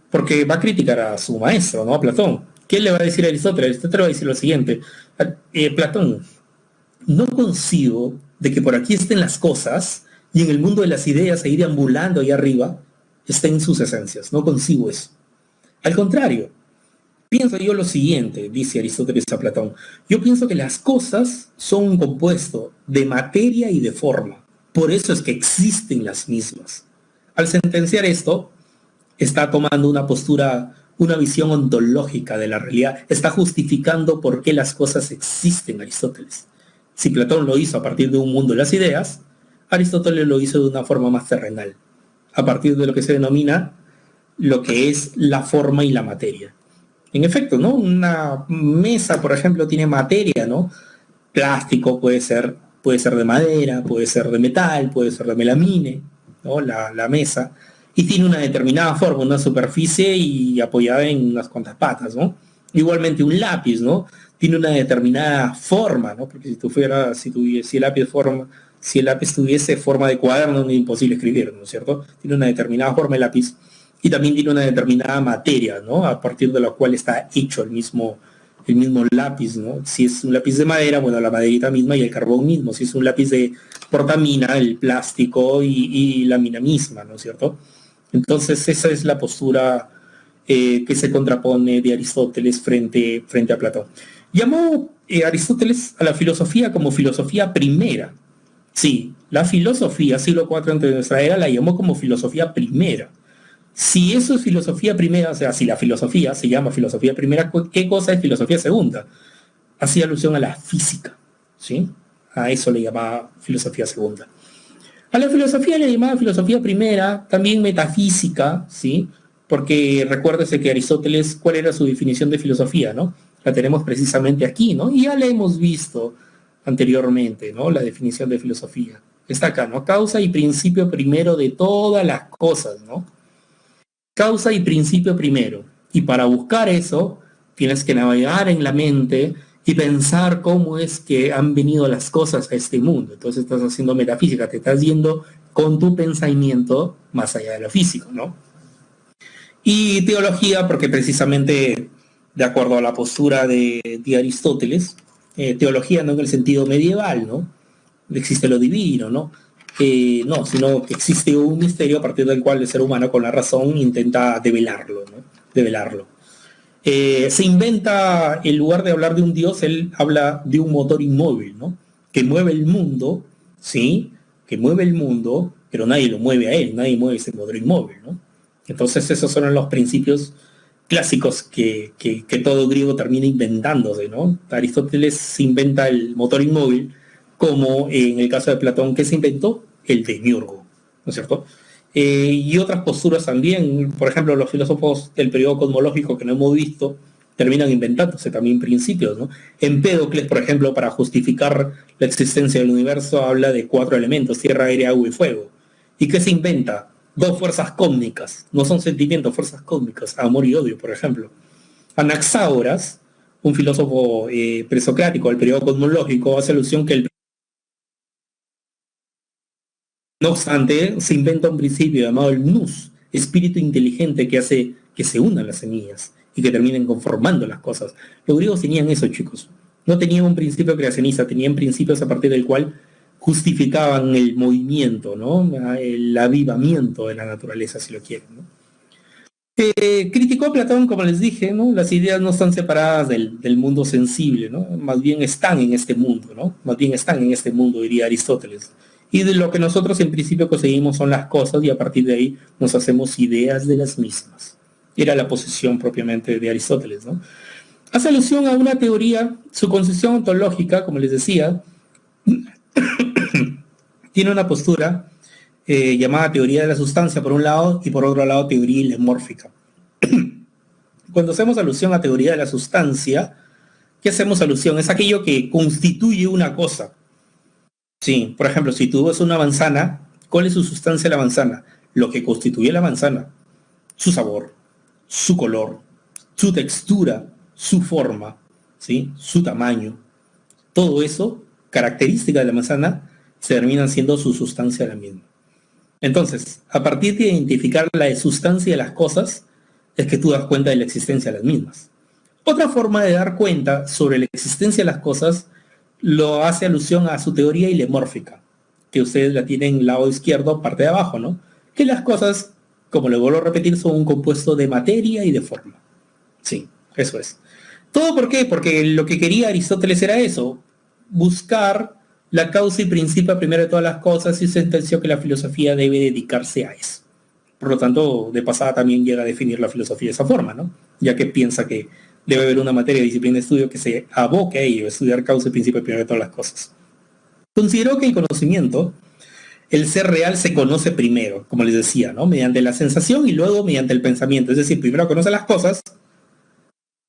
Porque va a criticar a su maestro, ¿no? A Platón. ¿Qué le va a decir a Aristóteles? Aristóteles va a decir lo siguiente, Platón, no concibo de que por aquí estén las cosas y en el mundo de las ideas ahí deambulando ahí arriba estén sus esencias. No concibo eso. Al contrario, pienso yo lo siguiente, dice Aristóteles a Platón. Yo pienso que las cosas son un compuesto de materia y de forma. Por eso es que existen las mismas. Al sentenciar esto, está tomando una postura, una visión ontológica de la realidad. Está justificando por qué las cosas existen, Aristóteles. Si Platón lo hizo a partir de un mundo de las ideas, Aristóteles lo hizo de una forma más terrenal, a partir de lo que se denomina lo que es la forma y la materia. En efecto, ¿no? Una mesa, por ejemplo, tiene materia, ¿no? Plástico puede ser de madera, puede ser de metal, puede ser de melamine, ¿no? La mesa. Y tiene una determinada forma, una superficie y apoyada en unas cuantas patas, ¿no? Igualmente un lápiz, ¿no? Tiene una determinada forma, ¿no? Porque si el lápiz tuviese forma de cuaderno, es imposible escribir, ¿no es cierto? Tiene una determinada forma el lápiz y también tiene una determinada materia, ¿no? A partir de la cual está hecho el mismo lápiz, ¿no? Si es un lápiz de madera, bueno, la maderita misma y el carbón mismo. Si es un lápiz de portamina, el plástico y la mina misma, ¿no es cierto? Entonces esa es la postura que se contrapone de Aristóteles frente a Platón. Llamó Aristóteles a la filosofía como filosofía primera. Sí, la filosofía, siglo IV antes de nuestra era, la llamó como filosofía primera. Si eso es filosofía primera, o sea, si la filosofía se llama filosofía primera, ¿qué cosa es filosofía segunda? Hacía alusión a la física, ¿sí? A eso le llamaba filosofía segunda. A la filosofía le llamaba filosofía primera, también metafísica, ¿sí? Porque recuérdese que Aristóteles, ¿cuál era su definición de filosofía, no? La tenemos precisamente aquí, ¿no? Y ya la hemos visto anteriormente, ¿no? La definición de filosofía. Está acá, ¿no? Causa y principio primero de todas las cosas, ¿no? Causa y principio primero. Y para buscar eso, tienes que navegar en la mente y pensar cómo es que han venido las cosas a este mundo. Entonces estás haciendo metafísica, te estás yendo con tu pensamiento más allá de lo físico, ¿no? Y teología, porque precisamente, de acuerdo a la postura de Aristóteles, teología no en el sentido medieval, ¿no? Existe lo divino, ¿no? No, sino que existe un misterio a partir del cual el ser humano con la razón intenta develarlo, ¿no? Develarlo. Se inventa, en lugar de hablar de un dios, él habla de un motor inmóvil, ¿no? Que mueve el mundo, ¿sí? Que mueve el mundo, pero nadie lo mueve a él, nadie mueve ese motor inmóvil, ¿no? Entonces esos son los principios clásicos que todo griego termina inventándose, ¿no? Aristóteles se inventa el motor inmóvil, como en el caso de Platón, que se inventó el demiurgo, ¿no es cierto? Y otras posturas también, por ejemplo, los filósofos del periodo cosmológico que no hemos visto, terminan inventándose también principios, ¿no? Empédocles, por ejemplo, para justificar la existencia del universo, habla de 4 elementos, tierra, aire, agua y fuego. ¿Y qué se inventa? 2 fuerzas cósmicas, no son sentimientos, fuerzas cósmicas, amor y odio, por ejemplo. Anaxágoras, un filósofo presocrático del periodo cosmológico, hace alusión que no obstante, se inventa un principio llamado el nous, espíritu inteligente que hace que se unan las semillas y que terminen conformando las cosas. Los griegos tenían eso, chicos. No tenían un principio creacionista, tenían principios a partir del cual justificaban el movimiento, ¿no? El avivamiento de la naturaleza, si lo quieren, ¿no? Criticó a Platón, como les dije, ¿no? Las ideas no están separadas del mundo sensible, ¿no? Más bien están en este mundo, ¿no? Más bien están en este mundo, diría Aristóteles. Y de lo que nosotros en principio conseguimos son las cosas y a partir de ahí nos hacemos ideas de las mismas. Era la posición propiamente de Aristóteles, ¿no? Hace alusión a una teoría, su concepción ontológica, como les decía, tiene una postura llamada teoría de la sustancia por un lado y por otro lado teoría ilemórfica. Cuando hacemos alusión a teoría de la sustancia, ¿qué hacemos alusión? Es aquello que constituye una cosa. Sí, por ejemplo, si tú ves una manzana, ¿cuál es su sustancia de la manzana? Lo que constituye la manzana, su sabor, su color, su textura, su forma, ¿sí? Su tamaño. Todo eso, característica de la manzana, se terminan siendo su sustancia la misma. Entonces, a partir de identificar la sustancia de las cosas, es que tú das cuenta de la existencia de las mismas. Otra forma de dar cuenta sobre la existencia de las cosas lo hace alusión a su teoría ilemórfica, que ustedes la tienen en el lado izquierdo, parte de abajo, ¿no? Que las cosas, como le vuelvo a repetir, son un compuesto de materia y de forma. Sí, eso es. ¿Todo por qué? Porque lo que quería Aristóteles era eso, buscar la causa y principio primero de todas las cosas y sentenció que la filosofía debe dedicarse a eso. Por lo tanto, de pasada también llega a definir la filosofía de esa forma, ¿no? Ya que piensa que debe haber una materia de disciplina de estudio que se aboque a ello, estudiar causa y principio primero de todas las cosas. Consideró que el conocimiento, el ser real se conoce primero, como les decía, ¿no? Mediante la sensación y luego mediante el pensamiento. Es decir, primero conoces las cosas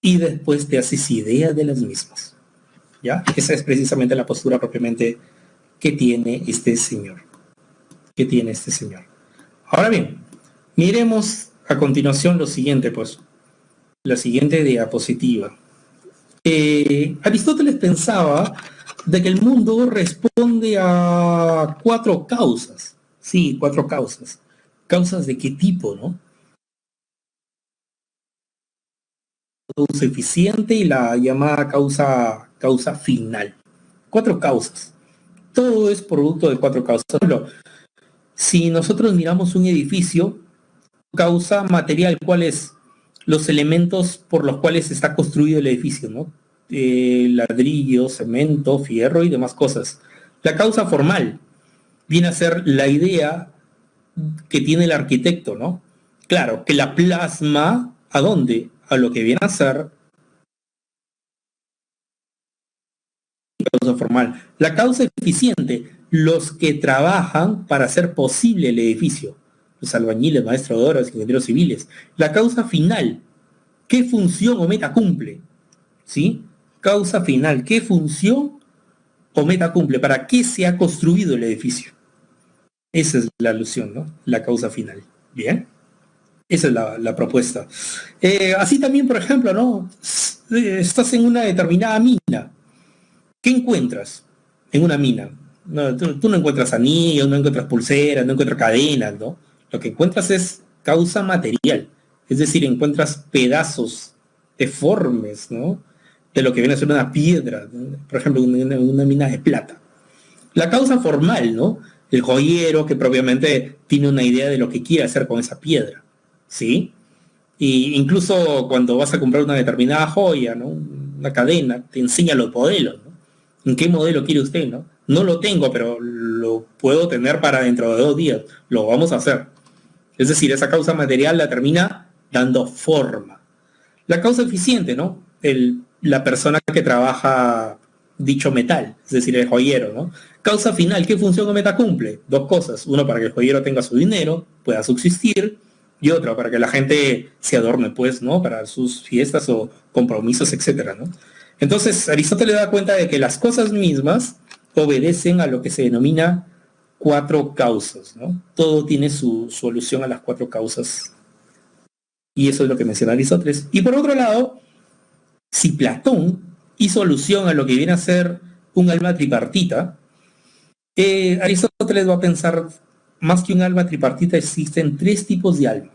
y después te haces idea de las mismas. ¿Ya? Esa es precisamente la postura propiamente que tiene este señor. Que tiene este señor. Ahora bien, miremos a continuación lo siguiente, pues. La siguiente diapositiva. Aristóteles pensaba de que el mundo responde a 4 causas. Sí, 4 causas. ¿Causas de qué tipo, no? causa eficiente y la llamada causa final. 4 causas. Todo es producto de 4 causas. Por ejemplo, si nosotros miramos un edificio, causa material, ¿cuáles los elementos por los cuales está construido el edificio, ¿no? Ladrillo, cemento, fierro y demás cosas. La causa formal viene a ser la idea que tiene el arquitecto, ¿no? Claro, que la plasma, ¿a dónde? A lo que viene a ser causa formal. La causa eficiente, los que trabajan para hacer posible el edificio, los albañiles, maestros de obras, ingenieros civiles. La causa final, ¿qué función o meta cumple? ¿Sí? Causa final, ¿qué función o meta cumple? ¿Para qué se ha construido el edificio? Esa es la alusión, ¿no? La causa final. Bien. Esa es la propuesta. Así también, por ejemplo, ¿no? Estás en una determinada mina. ¿Qué encuentras en una mina? No, tú no encuentras anillos, no encuentras pulseras, no encuentras cadenas, ¿no? Lo que encuentras es causa material. Es decir, encuentras pedazos deformes, ¿no? De lo que viene a ser una piedra, ¿no? Por ejemplo, una mina de plata. La causa formal, ¿no? El joyero que propiamente tiene una idea de lo que quiere hacer con esa piedra, ¿sí? Y incluso cuando vas a comprar una determinada joya, ¿no? Una cadena, te enseña los modelos, ¿no? ¿En qué modelo quiere usted, no? No lo tengo, pero lo puedo tener para dentro de 2 días. Lo vamos a hacer. Es decir, esa causa material la termina dando forma. La causa eficiente, ¿no? La persona que trabaja dicho metal, es decir, el joyero, ¿no? Causa final, ¿qué función o meta cumple? 2 cosas. Uno, para que el joyero tenga su dinero, pueda subsistir, y otro, para que la gente se adorne, pues, ¿no? Para sus fiestas o compromisos, etcétera, ¿no? Entonces, Aristóteles da cuenta de que las cosas mismas obedecen a lo que se denomina 4 causas, ¿no? Todo tiene su alusión a las 4 causas. Y eso es lo que menciona Aristóteles. Y por otro lado, si Platón hizo alusión a lo que viene a ser un alma tripartita, Aristóteles va a pensar, más que un alma tripartita, existen 3 tipos de alma.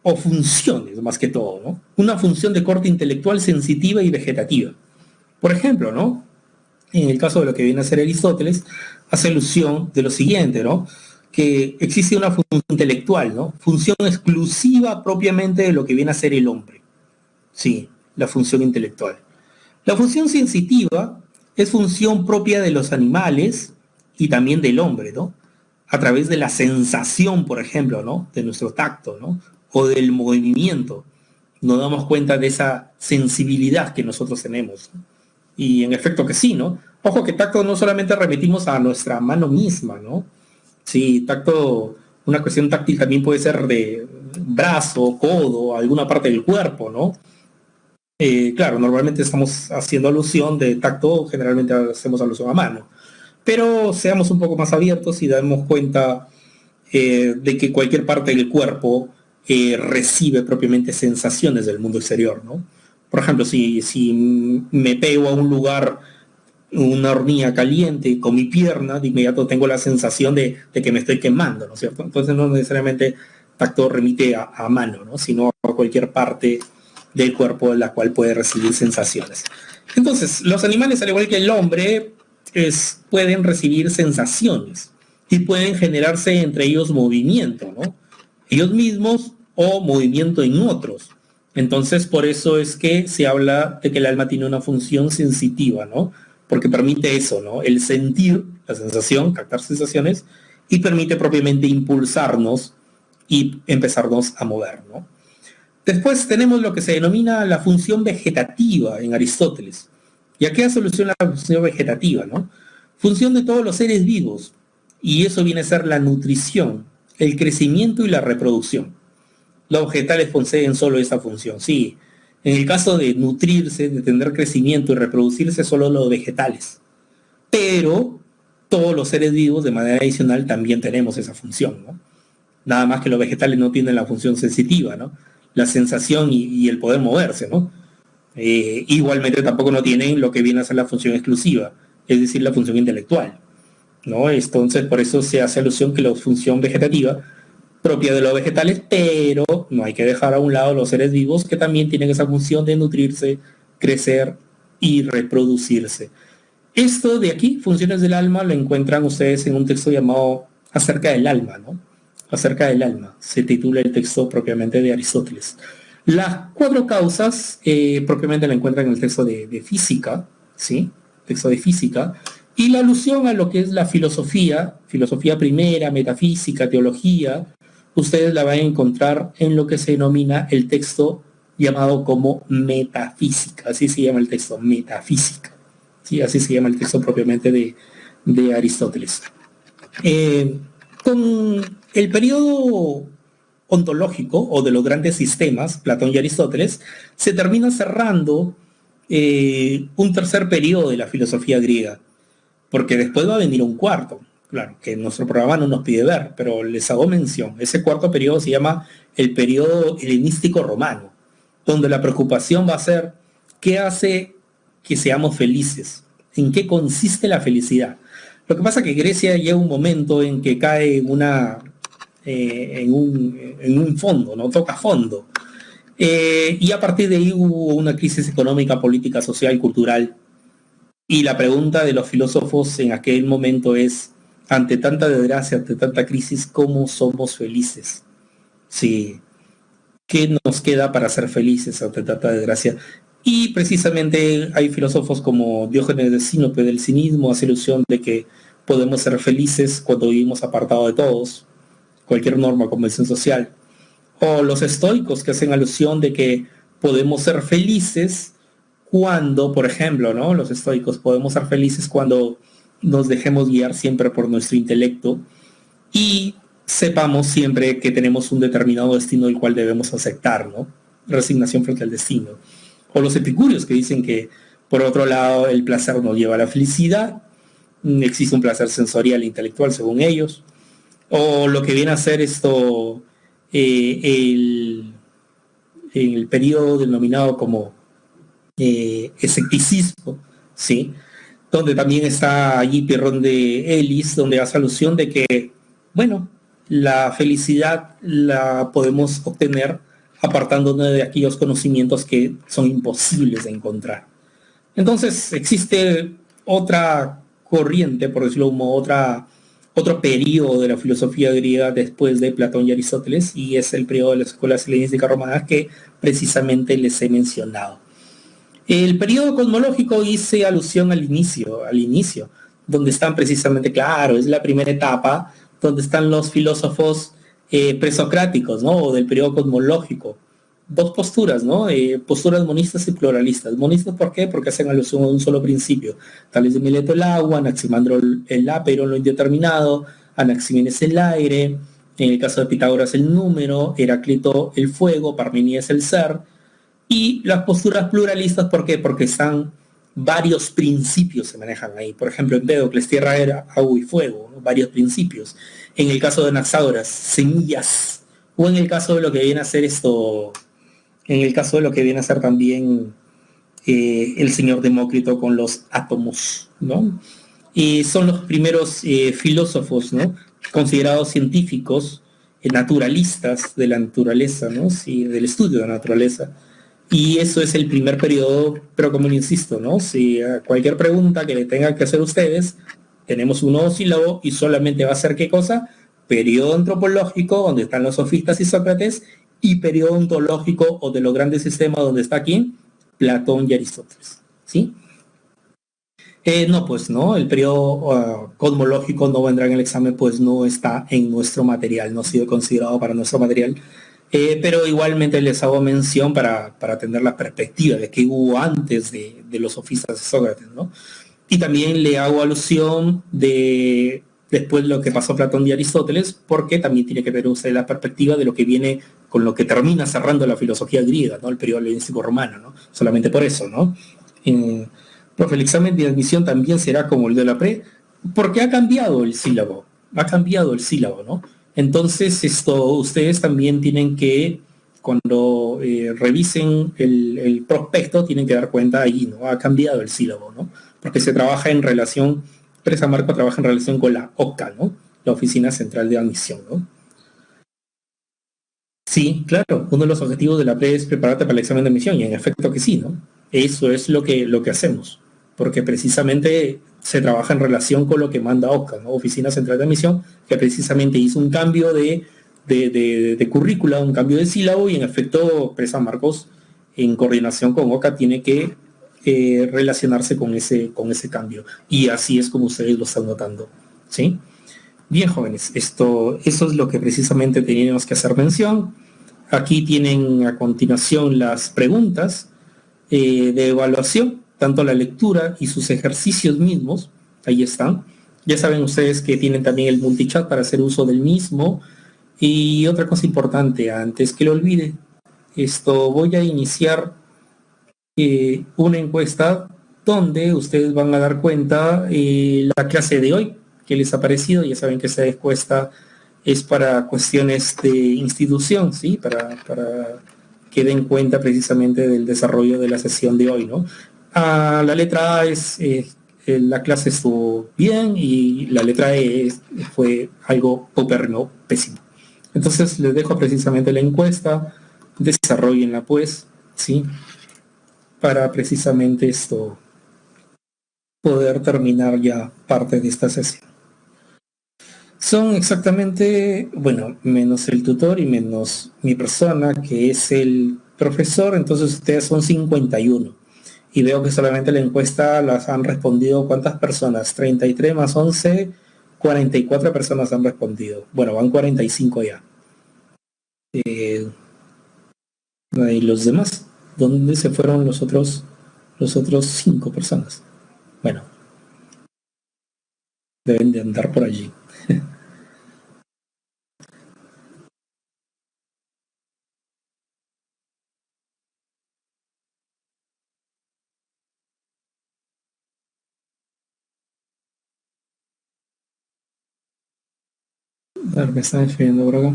O funciones, más que todo, ¿no? Una función de corte intelectual, sensitiva y vegetativa. Por ejemplo, ¿no? En el caso de lo que viene a ser Aristóteles, hace alusión de lo siguiente, ¿no? Que existe una función intelectual, ¿no? Función exclusiva propiamente de lo que viene a ser el hombre. Sí, la función intelectual. La función sensitiva es función propia de los animales y también del hombre, ¿no? A través de la sensación, por ejemplo, ¿no? De nuestro tacto, ¿no? O del movimiento. Nos damos cuenta de esa sensibilidad que nosotros tenemos, ¿no? Y en efecto que sí, ¿no? Ojo que tacto no solamente remitimos a nuestra mano misma, ¿no? Sí, tacto, una cuestión táctil también puede ser de brazo, codo, alguna parte del cuerpo, ¿no? Claro, normalmente estamos haciendo alusión de tacto, generalmente hacemos alusión a mano, pero seamos un poco más abiertos y damos cuenta de que cualquier parte del cuerpo recibe propiamente sensaciones del mundo exterior, ¿no? Por ejemplo, si me pego a un lugar, una hornilla caliente con mi pierna, de inmediato tengo la sensación de que me estoy quemando, ¿no es cierto? Entonces no necesariamente tacto remite a mano, ¿no? Sino a cualquier parte del cuerpo en la cual puede recibir sensaciones. Entonces, los animales, al igual que el hombre, pueden recibir sensaciones y pueden generarse entre ellos movimiento, ¿no? Ellos mismos o movimiento en otros. Entonces, por eso es que se habla de que el alma tiene una función sensitiva, ¿no? Porque permite eso, ¿no? El sentir la sensación, captar sensaciones, y permite propiamente impulsarnos y empezarnos a mover, ¿no? Después tenemos lo que se denomina la función vegetativa en Aristóteles. ¿Y a qué hace alusión la función vegetativa, no? Función de todos los seres vivos. Y eso viene a ser la nutrición, el crecimiento y la reproducción. Los vegetales poseen solo esa función, sí. En el caso de nutrirse, de tener crecimiento y reproducirse, solo los vegetales. Pero todos los seres vivos de manera adicional también tenemos esa función, ¿no? Nada más que los vegetales no tienen la función sensitiva, ¿no? La sensación y el poder moverse, ¿no? Igualmente tampoco no tienen lo que viene a ser la función exclusiva, es decir, la función intelectual, ¿no? Entonces, por eso se hace alusión que la función vegetativa propia de los vegetales, pero no hay que dejar a un lado los seres vivos que también tienen esa función de nutrirse, crecer y reproducirse. Esto de aquí, funciones del alma, lo encuentran ustedes en un texto llamado Acerca del alma, ¿no? Acerca del alma, se titula el texto propiamente de Aristóteles. Las cuatro causas propiamente la encuentran en el texto de física, ¿sí? Texto de física, y la alusión a lo que es la filosofía, filosofía primera, metafísica, teología, ustedes la van a encontrar en lo que se denomina el texto llamado como metafísica, así se llama el texto, metafísica, ¿sí? Así se llama el texto propiamente de Aristóteles. Con el periodo ontológico o de los grandes sistemas, Platón y Aristóteles, se termina cerrando un tercer periodo de la filosofía griega, porque después va a venir un cuarto, claro, que nuestro programa no nos pide ver, pero les hago mención. Ese cuarto periodo se llama el periodo helenístico romano, donde la preocupación va a ser qué hace que seamos felices, en qué consiste la felicidad. Lo que pasa es que Grecia llega un momento en que cae en un fondo, ¿no? Toca fondo. Y a partir de ahí hubo una crisis económica, política, social, cultural. Y la pregunta de los filósofos en aquel momento es, ante tanta desgracia, ante tanta crisis, ¿cómo somos felices? Sí, ¿qué nos queda para ser felices ante tanta desgracia? Y precisamente hay filósofos como Diógenes de Sinope del cinismo, hace ilusión de que podemos ser felices cuando vivimos apartados de todos, cualquier norma, convención social. O los estoicos que hacen alusión de que podemos ser felices cuando, por ejemplo, ¿no? Los estoicos podemos ser felices cuando nos dejemos guiar siempre por nuestro intelecto y sepamos siempre que tenemos un determinado destino el cual debemos aceptar, ¿no? Resignación frente al destino. O los epicúreos que dicen que, por otro lado, el placer nos lleva a la felicidad, existe un placer sensorial e intelectual según ellos, o lo que viene a ser esto, el, el periodo denominado como escepticismo, ¿sí? Donde también está allí Pierrón de Ellis, donde hace alusión de que, bueno, la felicidad la podemos obtener apartándonos de aquellos conocimientos que son imposibles de encontrar. Entonces existe otra corriente, por decirlo como otro periodo de la filosofía griega después de Platón y Aristóteles, y es el periodo de las escuelas helenísticas romanas que precisamente les he mencionado. El periodo cosmológico hice alusión al inicio, donde están precisamente, claro, es la primera etapa, donde están los filósofos presocráticos, ¿no? O del periodo cosmológico. Dos posturas, ¿no? Posturas monistas y pluralistas. Monistas, ¿por qué? Porque hacen alusión a un solo principio. Tales de Mileto el agua, Anaximandro el apeiron, lo indeterminado, Anaxímenes el aire, en el caso de Pitágoras el número, Heráclito el fuego, Parmenides el ser, y las posturas pluralistas, ¿por qué? Porque están varios principios se manejan ahí. Por ejemplo, en Empédocles, tierra, era, agua y fuego, ¿no? Varios principios. En el caso de Anaxágoras, semillas. O en el caso de lo que viene a ser esto, en el caso de lo que viene a ser también el señor Demócrito con los átomos, ¿no? Y son los primeros filósofos, ¿no? Considerados científicos, naturalistas de la naturaleza, ¿no? Sí, del estudio de la naturaleza. Y eso es el primer periodo, pero como insisto, ¿no? Si cualquier pregunta que le tengan que hacer ustedes, tenemos un nuevo sílabo y solamente va a ser ¿qué cosa? Periodo antropológico, donde están los sofistas y Sócrates, y periodo ontológico o de los grandes sistemas, donde está aquí Platón y Aristóteles, ¿sí? No, pues no, el periodo cosmológico no vendrá en el examen, pues no está en nuestro material, no ha sido considerado para nuestro material. Pero igualmente les hago mención para tener la perspectiva de qué hubo antes de los sofistas de Sócrates, ¿no? Y también le hago alusión de después lo que pasó Platón y Aristóteles, porque también tiene que ver usted la perspectiva de lo que viene con lo que termina cerrando la filosofía griega, ¿no? El periodo helenístico romano, ¿no? Solamente por eso, ¿no? Profe, el examen de admisión también será como el de la pre, porque ha cambiado el sílabo, ¿no? Entonces, ustedes también tienen que, cuando revisen el prospecto, tienen que dar cuenta ahí, ¿no? Ha cambiado el sílabo, ¿no? Porque se trabaja en relación, Presa Marco trabaja en relación con la OCA, ¿no? La Oficina Central de Admisión, ¿no? Sí, claro, uno de los objetivos de la PRE es prepararte para el examen de admisión y en efecto que sí, ¿no? Eso es lo que hacemos, porque precisamente se trabaja en relación con lo que manda OCA, ¿no? Oficina Central de Admisión, que precisamente hizo un cambio de currícula, un cambio de sílabo y en efecto Presa Marcos en coordinación con OCA tiene que relacionarse con ese cambio y así es como ustedes lo están notando, ¿sí? Bien, jóvenes, eso es lo que precisamente teníamos que hacer mención. Aquí tienen a continuación las preguntas de evaluación, tanto la lectura y sus ejercicios mismos. Ahí están. Ya saben ustedes que tienen también el multichat para hacer uso del mismo. Y otra cosa importante, antes que lo olvide, voy a iniciar una encuesta donde ustedes van a dar cuenta la clase de hoy que les ha parecido. Ya saben que esta encuesta es para cuestiones de institución, ¿sí? Para que den cuenta precisamente del desarrollo de la sesión de hoy, ¿no? La letra A es, la clase estuvo bien y la letra E fue algo paupérrimo, pésimo. Entonces les dejo precisamente la encuesta, desarrollenla pues, ¿sí? Para precisamente poder terminar ya parte de esta sesión. Son exactamente, bueno, menos el tutor y menos mi persona, que es el profesor, entonces ustedes son 51. Y veo que solamente la encuesta las han respondido, ¿cuántas personas? 33 más 11, 44 personas han respondido. Bueno, van 45 ya. ¿Y los demás? ¿Dónde se fueron los otros 5 personas? Bueno, deben de andar por allí. A ver, me están escribiendo por acá.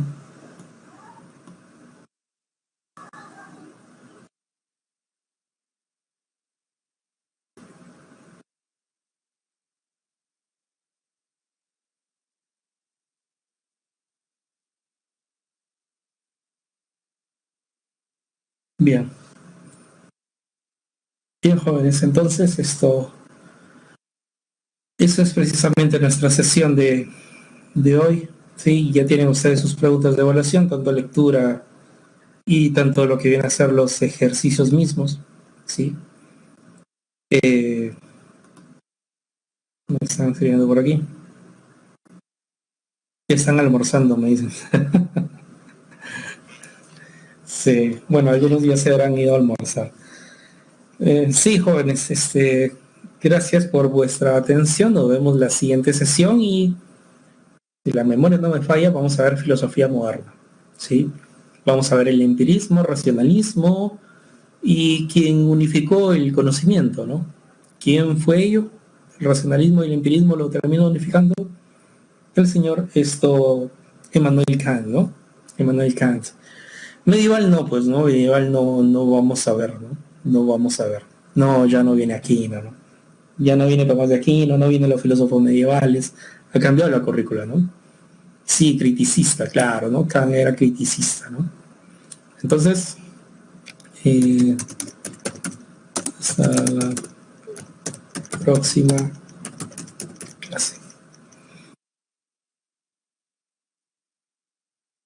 Bien, bien jóvenes, entonces eso es precisamente nuestra sesión de hoy. Sí, ya tienen ustedes sus preguntas de evaluación, tanto lectura y tanto lo que vienen a ser los ejercicios mismos. Sí, me están escribiendo por aquí. Ya están almorzando, me dicen. Sí, bueno, algunos ya se habrán ido a almorzar. Sí, jóvenes, gracias por vuestra atención. Nos vemos la siguiente sesión y si la memoria no me falla, vamos a ver filosofía moderna. ¿Sí? Vamos a ver el empirismo, racionalismo y quién unificó el conocimiento, ¿no? ¿Quién fue ello? El racionalismo y el empirismo lo terminó unificando el señor Emmanuel Kant, ¿no? Emmanuel Kant. Medieval no, pues no, medieval no vamos a ver, ¿no? No vamos a ver. No, ya no viene aquí, ¿no? Ya no viene Tomás de Aquino, no vienen los filósofos medievales. Ha cambiado la currícula, ¿no? Sí, criticista, claro, ¿no? Kant era criticista, ¿no? Entonces, hasta la próxima